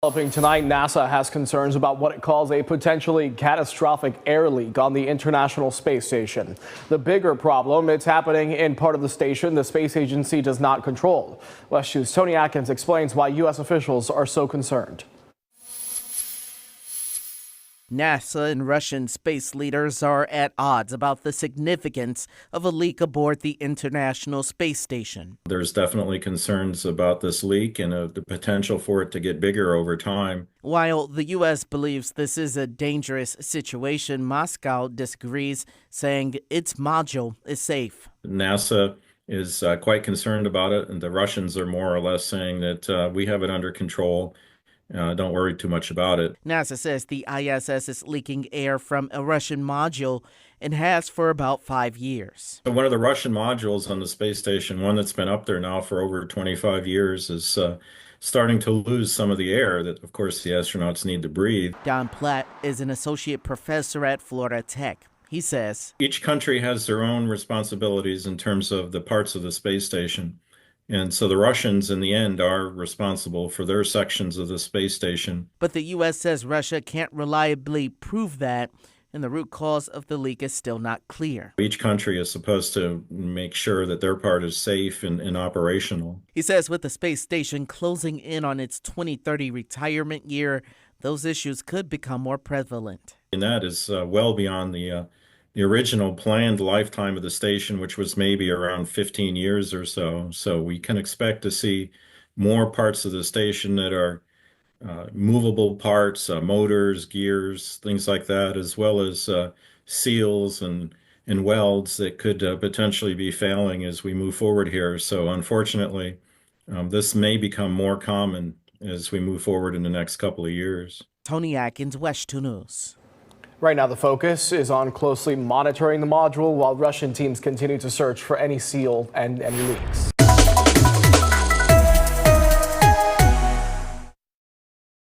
Developing tonight, NASA has concerns about what it calls a potentially catastrophic air leak on the International Space Station. The bigger problem, it's happening in part of the station the space agency does not control. WESH 2's Tony Atkins explains why U.S. officials are so concerned. NASA and Russian space leaders are at odds about the significance of a leak aboard the International Space Station. There's definitely concerns about this leak and the potential for it to get bigger over time. While the U.S. believes this is a dangerous situation, Moscow disagrees, saying its module is safe. NASA is quite concerned about it, and the Russians are more or less saying that we have it under control. Don't worry too much about it. NASA says the ISS is leaking air from a Russian module and has for about 5 years. One of the Russian modules on the space station, one that's been up there now for over 25 years, is starting to lose some of the air that, of course, the astronauts need to breathe. Don Platt is an associate professor at Florida Tech. He says, each country has their own responsibilities in terms of the parts of the space station. And so the Russians, in the end, are responsible for their sections of the space station. But the U.S. says Russia can't reliably prove that, and the root cause of the leak is still not clear. Each country is supposed to make sure that their part is safe and operational. He says with the space station closing in on its 2030 retirement year, those issues could become more prevalent. And that is well beyond the original planned lifetime of the station, which was maybe around 15 years or so. So we can expect to see more parts of the station that are movable parts, motors, gears, things like that, as well as seals and welds that could potentially be failing as we move forward here. So unfortunately, this may become more common as we move forward in the next couple of years. Tony Atkins, WESH 2 News. Right now, the focus is on closely monitoring the module while Russian teams continue to search for any seal and any leaks.